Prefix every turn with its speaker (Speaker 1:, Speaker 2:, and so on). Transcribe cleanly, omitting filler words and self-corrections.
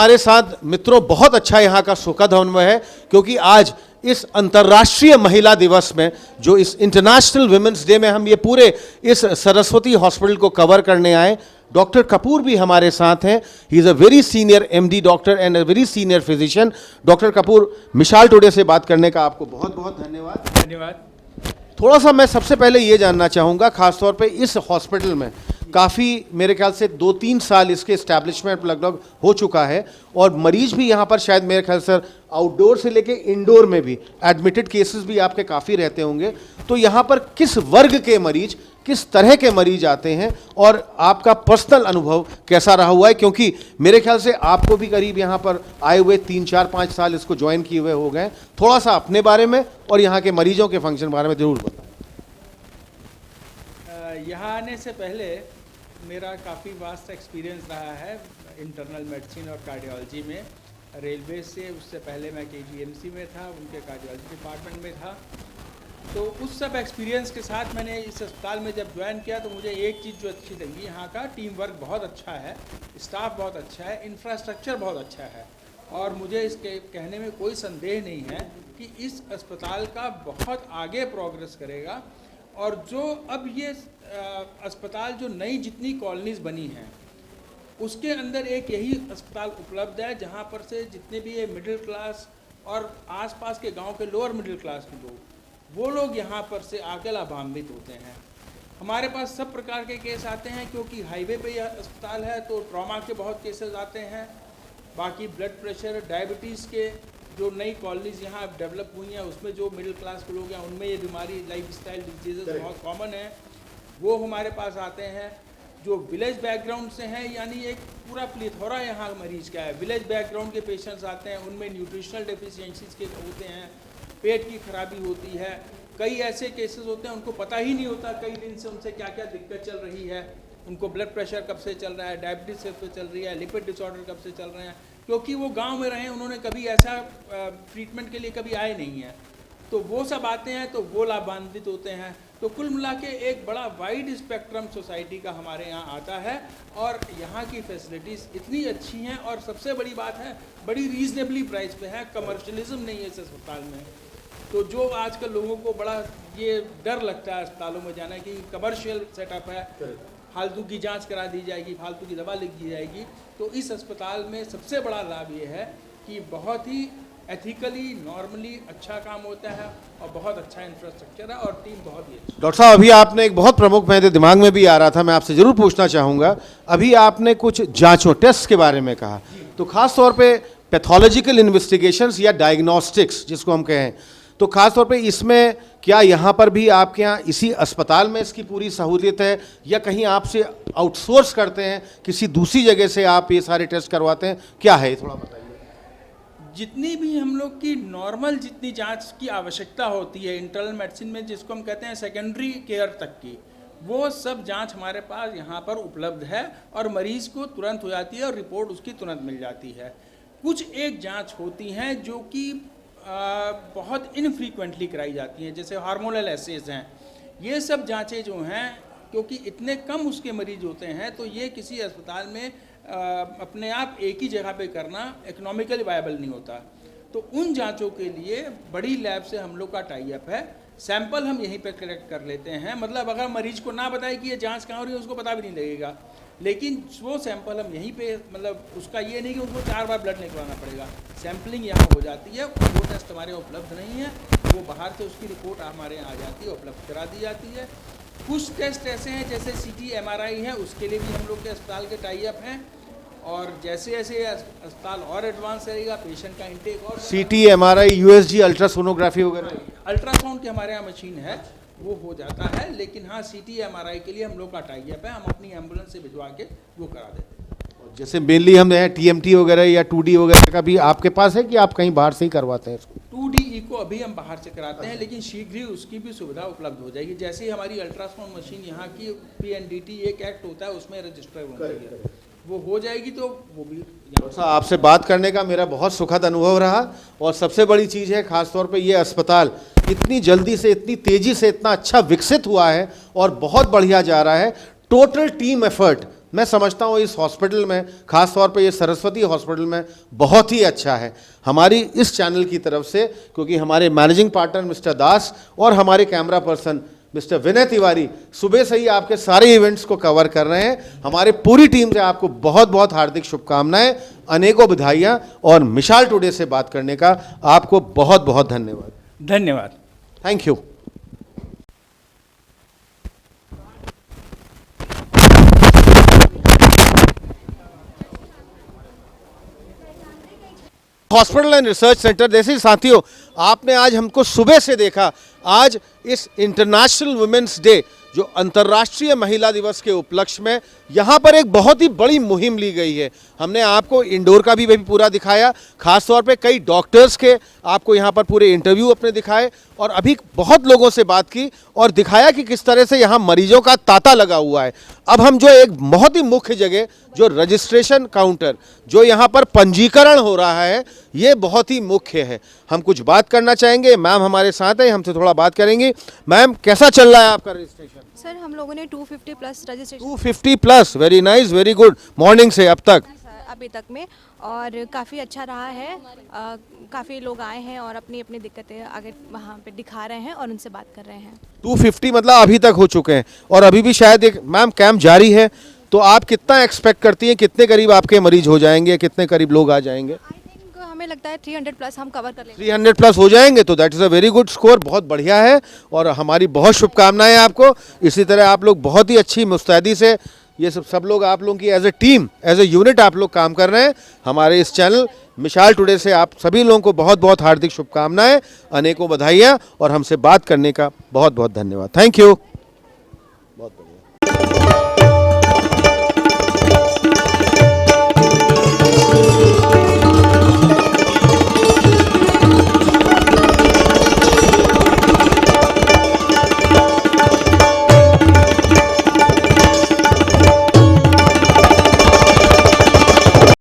Speaker 1: हमारे साथ मित्रों बहुत अच्छा यहाँ का सुखद अनुभव है, क्योंकि आज इस अंतर्राष्ट्रीय महिला दिवस में, जो इस इंटरनेशनल वुमेन्स डे में हम ये पूरे इस सरस्वती हॉस्पिटल को कवर करने आए। डॉक्टर कपूर भी हमारे साथ हैं। He is a very senior MD doctor and a very senior physician. Doctor Kapoor, मिसाल टुडे से बात करने का आपको बहुत बहुत धन्यवाद।
Speaker 2: धन्यवाद।
Speaker 1: थोड़ा सा मैं सबसे पहले ये जानना चाहूँगा, खासतौर पे इस हॉस्पिटल में काफ़ी मेरे ख्याल से 2-3 साल इसके इस्टेब्लिशमेंट लगभग हो चुका है, और मरीज भी यहाँ पर शायद मेरे ख्याल से आउटडोर से लेके इंडोर में भी एडमिटेड केसेस भी आपके काफ़ी रहते होंगे। तो यहाँ पर किस वर्ग के मरीज, किस तरह के मरीज आते हैं, और आपका पर्सनल अनुभव कैसा रहा हुआ है? क्योंकि मेरे ख्याल से आपको भी करीब यहाँ पर आए हुए 3-4-5 साल इसको ज्वाइन किए हुए हो गए। थोड़ा सा अपने बारे में और यहाँ के मरीजों के फंक्शन बारे में जरूर बताएं।
Speaker 2: यहाँ आने से पहले मेरा काफ़ी वास्ट एक्सपीरियंस रहा है इंटरनल मेडिसिन और कार्डियोलॉजी में। रेलवे से उससे पहले मैं KGMC में था, उनके कार्डियोलॉजी डिपार्टमेंट में था। तो उस सब एक्सपीरियंस के साथ मैंने इस अस्पताल में जब ज्वाइन किया तो मुझे एक चीज़ जो अच्छी लगी, यहाँ का टीम वर्क बहुत अच्छा है, स्टाफ बहुत अच्छा है, इंफ्रास्ट्रक्चर बहुत अच्छा है, और मुझे इसके कहने में कोई संदेह नहीं है कि इस अस्पताल का बहुत आगे प्रोग्रेस करेगा। और जो अब ये अस्पताल जो नई जितनी कॉलोनीज बनी हैं उसके अंदर एक यही अस्पताल उपलब्ध है जहाँ पर से जितने भी ये मिडिल क्लास और आसपास के गांव के लोअर मिडिल क्लास के लोग, वो लोग यहाँ पर से आके लाभान्वित होते हैं। हमारे पास सब प्रकार के केस आते हैं, क्योंकि हाईवे पे यह अस्पताल है तो ट्रॉमा के बहुत केसेस आते हैं। बाकी ब्लड प्रेशर, डायबिटीज़ के जो नई कॉलोनीज यहाँ डेवलप हुई हैं उसमें जो मिडिल क्लास के लोग हैं उनमें ये बीमारी, लाइफस्टाइल डिजीजेस बहुत कॉमन है, वो हमारे पास आते हैं। जो विलेज बैकग्राउंड से हैं, यानी एक पूरा प्लेथोरा यहाँ मरीज का है। विलेज बैकग्राउंड के पेशेंट्स आते हैं, उनमें न्यूट्रिशनल डेफिशिएंसीज के होते हैं, पेट की खराबी होती है। कई ऐसे केसेस होते हैं उनको पता ही नहीं होता कई दिन से उनसे क्या क्या दिक्कत चल रही है, उनको ब्लड प्रेशर कब से चल रहा है, डायबिटीज कब से चल रही है, लिपिड डिसऑर्डर कब से चल रहे हैं, क्योंकि वो गांव में रहे, उन्होंने कभी ऐसा ट्रीटमेंट के लिए कभी आए नहीं हैं। तो वो सब आते हैं तो वो लाभान्वित होते हैं। तो कुल मिला के एक बड़ा वाइड स्पेक्ट्रम सोसाइटी का हमारे यहाँ आता है, और यहाँ की फैसिलिटीज़ इतनी अच्छी हैं, और सबसे बड़ी बात है बड़ी रीजनेबली प्राइस पे है। कमर्शलिज्म नहीं है इस अस्पताल में। तो जो आजकल लोगों को बड़ा ये डर लगता है अस्पतालों में जाना कि कमर्शियल सेटअप है, फालतू की जांच करा दी जाएगी, फालतू की दवा लिख दी जाएगी। तो इस अस्पताल में सबसे बड़ा लाभ ये है कि बहुत ही एथिकली, नॉर्मली अच्छा काम होता है, और बहुत अच्छा इंफ्रास्ट्रक्चर है, और टीम बहुत ही अच्छी।
Speaker 1: डॉक्टर साहब, अभी आपने एक बहुत प्रमुख, मेरे दिमाग में भी आ रहा था, मैं आपसे जरूर पूछना चाहूँगा। अभी आपने कुछ जांचों, टेस्ट के बारे में कहा, तो खास तौर पे पैथोलॉजिकल इन्वेस्टिगेशंस या डायग्नोस्टिक्स जिसको हम कहें, तो खास तौर पे इसमें क्या यहाँ पर भी आपके यहाँ इसी अस्पताल में इसकी पूरी सहूलियत है, या कहीं आपसे आउटसोर्स करते हैं, किसी दूसरी जगह से आप ये सारे टेस्ट करवाते हैं, क्या है थोड़ा बताइए।
Speaker 2: जितनी भी हम लोग की नॉर्मल जितनी जांच की आवश्यकता होती है इंटरनल मेडिसिन में, जिसको हम कहते हैं सेकेंडरी केयर तक की, वो सब जांच हमारे पास यहाँ पर उपलब्ध है, और मरीज़ को तुरंत हो जाती है और रिपोर्ट उसकी तुरंत मिल जाती है। कुछ एक जांच होती हैं जो कि बहुत इनफ्रीक्वेंटली कराई जाती हैं, जैसे हार्मोनल एसेज हैं। ये सब जांचें जो हैं, क्योंकि इतने कम उसके मरीज होते हैं, तो ये किसी अस्पताल में अपने आप एक ही जगह पे करना इकोनॉमिकली वायबल नहीं होता। तो उन जांचों के लिए बड़ी लैब से हम लोग का टाई अप है। सैंपल हम यहीं पे कलेक्ट कर लेते हैं, मतलब अगर मरीज को ना बताए कि ये जांच कहाँ हो रही है उसको पता भी नहीं लगेगा, लेकिन वो सैंपल हम यहीं पे, मतलब उसका ये नहीं कि उसको 4 बार ब्लड निकलवाना पड़ेगा, सैंपलिंग यहाँ हो जाती है। वो टेस्ट हमारे यहाँ उपलब्ध नहीं है, वो बाहर से उसकी रिपोर्ट हमारे यहाँ आ जाती है, उपलब्ध करा दी जाती है। कुछ टेस्ट ऐसे हैं जैसे CT MRI है, उसके लिए भी हम लोग के अस्पताल के टाई अप हैं, और जैसे जैसे अस्पताल और एडवांस रहेगा, पेशेंट का इंटेक और
Speaker 1: CT MRI USG अल्ट्रासोनोग्राफी वगैरह,
Speaker 2: अल्ट्रासाउंड की हमारे यहाँ मशीन है, वो हो जाता है। लेकिन हाँ, CT MRI के लिए हम लोग का टाई अप है, हम अपनी एम्बुलेंस से भिजवा के वो करा देते हैं।
Speaker 1: जैसे मेनली हम TMT वगैरह या 2D वगैरह का भी आपके पास है, कि आप कहीं बाहर से ही करवाते हैं इसको?
Speaker 2: 2D इको अभी हम बाहर से कराते हैं, लेकिन शीघ्र ही उसकी भी सुविधा उपलब्ध हो जाएगी। जैसे ही हमारी अल्ट्रासाउंड मशीन यहाँ की PNDT एक एक्ट होता है उसमें रजिस्टर होती है, वो हो जाएगी तो वो भी।
Speaker 1: आपसे बात करने का मेरा बहुत सुखद अनुभव रहा, और सबसे बड़ी चीज़ है खासतौर पे ये अस्पताल इतनी जल्दी से, इतनी तेज़ी से, इतना अच्छा विकसित हुआ है और बहुत बढ़िया जा रहा है। टोटल टीम एफर्ट मैं समझता हूँ इस हॉस्पिटल में, ख़ास तौर पे ये सरस्वती हॉस्पिटल में बहुत ही अच्छा है हमारी इस चैनल की तरफ से, क्योंकि हमारे मैनेजिंग पार्टनर मिस्टर दास और हमारे camera person mister Vinay Tiwari सुबह से ही आपके सारे इवेंट्स को कवर कर रहे हैं। हमारी पूरी टीम से आपको बहुत बहुत हार्दिक शुभकामनाएं, अनेकों बधाइयाँ, और मिसाल टुडे से बात करने का आपको बहुत बहुत धन्यवाद।
Speaker 2: धन्यवाद।
Speaker 1: Thank you. Hospital and research centre. जैसे साथियों, आपने आज हमको सुबह से देखा, आज इस इंटरनेशनल वुमेन्स डे जो अंतर्राष्ट्रीय महिला दिवस के उपलक्ष्य में यहाँ पर एक बहुत ही बड़ी मुहिम ली गई है। हमने आपको इंडोर का भी पूरा दिखाया, खास तौर पे कई डॉक्टर्स के आपको यहाँ पर पूरे इंटरव्यू अपने दिखाए, और अभी बहुत लोगों से बात की और दिखाया कि किस तरह से यहाँ मरीजों का तांता लगा हुआ है। अब हम जो एक बहुत ही मुख्य जगह जो रजिस्ट्रेशन काउंटर, जो यहाँ पर पंजीकरण हो रहा है, ये बहुत ही मुख्य है। हम कुछ बात करना चाहेंगे, मैम हमारे साथ है, हमसे थोड़ा बात करेंगे। मैम, कैसा चल रहा है आपका रजिस्ट्रेशन?
Speaker 3: सर, हम लोगों ने 250 plus registration
Speaker 1: 250 plus, very nice, very good. Morning से अब तक?
Speaker 3: अभी तक में, और काफ़ी अच्छा रहा है। काफ़ी लोग आए हैं और अपनी अपनी दिक्कतें आगे वहाँ पे दिखा रहे हैं और उनसे बात कर रहे हैं। 250
Speaker 1: मतलब अभी तक हो चुके हैं, और अभी भी शायद एक मैम कैंप जारी है, तो आप कितना एक्सपेक्ट करती हैं, कितने करीब आपके मरीज हो जाएंगे, कितने करीब लोग आ जाएंगे?
Speaker 3: हमें लगता है 300 प्लस हम कवर कर लेंगे।
Speaker 1: 300 प्लस हो जाएंगे, तो that is a very good score, बहुत बढ़िया है, और हमारी बहुत शुभकामनाएं आपको। इसी तरह आप लोग बहुत ही अच्छी मुस्तैदी से, ये सब लोग आप लोगों की as a team, as a unit आप लोग काम कर रहे हैं। हमारे इस चैनल मिसाल टुडे से आप सभी लोगों को बहुत बहुत हार्दिक शुभकामनाएं, अनेकों बधाइयाँ, और हमसे बात करने का बहुत बहुत धन्यवाद। Thank you.